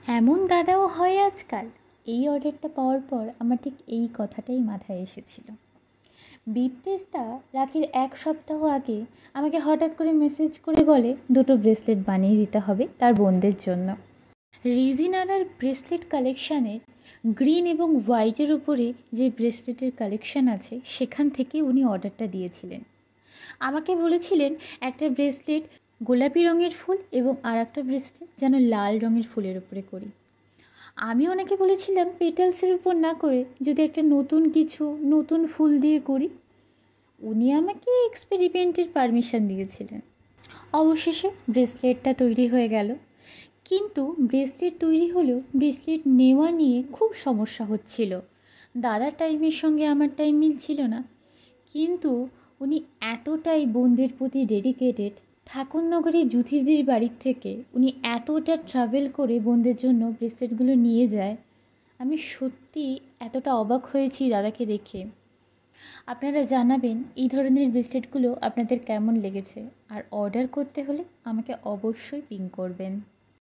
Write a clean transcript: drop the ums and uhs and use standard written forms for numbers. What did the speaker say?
এমন দাদাও হয় আজকাল। এই অর্ডারটা পাওয়ার পর আমার ঠিক এই কথাটাই মাথায় এসেছিল। বিপ্তেশদা রাখির 1 সপ্তাহ আগে আমাকে হঠাৎ করে মেসেজ করে বলে 2টো ব্রেসলেট বানিয়ে দিতে হবে তার বোনদের জন্য। রিজিনারার ব্রেসলেট কালেকশানের গ্রিন এবং হোয়াইটের উপরে যে ব্রেসলেটের কালেকশান আছে সেখান থেকে উনি অর্ডারটা দিয়েছিলেন। আমাকে বলেছিলেন একটা ব্রেসলেট গোলাপি রঙের ফুল এবং আর একটা ব্রেসলেট যেন লাল রঙের ফুলের উপরে করি। আমি ওনাকে বলেছিলাম পেটালসের উপর না করে যদি একটা নতুন ফুল দিয়ে করি। উনি আমাকে এক্সপেরিমেন্টের পারমিশন দিয়েছিলেন। অবশেষে ব্রেসলেটটা তৈরি হয়ে গেল, কিন্তু ব্রেসলেট তৈরি হলেও ব্রেসলেট নেওয়া নিয়ে খুব সমস্যা হচ্ছিল। দাদার টাইমের সঙ্গে আমার টাইম মিলছিল না, কিন্তু উনি এতটাই বোনদের প্রতি ডেডিকেটেড। ঠাকুরনগরে জ্যোতিদির বাড়ির থেকে উনি এতটা ট্রাভেল করে বোনদের জন্য ব্রেসলেটগুলো নিয়ে যায়। আমি সত্যি এতটা অবাক হয়েছি দাদাকে দেখে। আপনারা জানাবেন এই ধরনের ব্রেসলেটগুলো আপনাদের কেমন লেগেছে, আর অর্ডার করতে হলে আমাকে অবশ্যই পিং করবেন।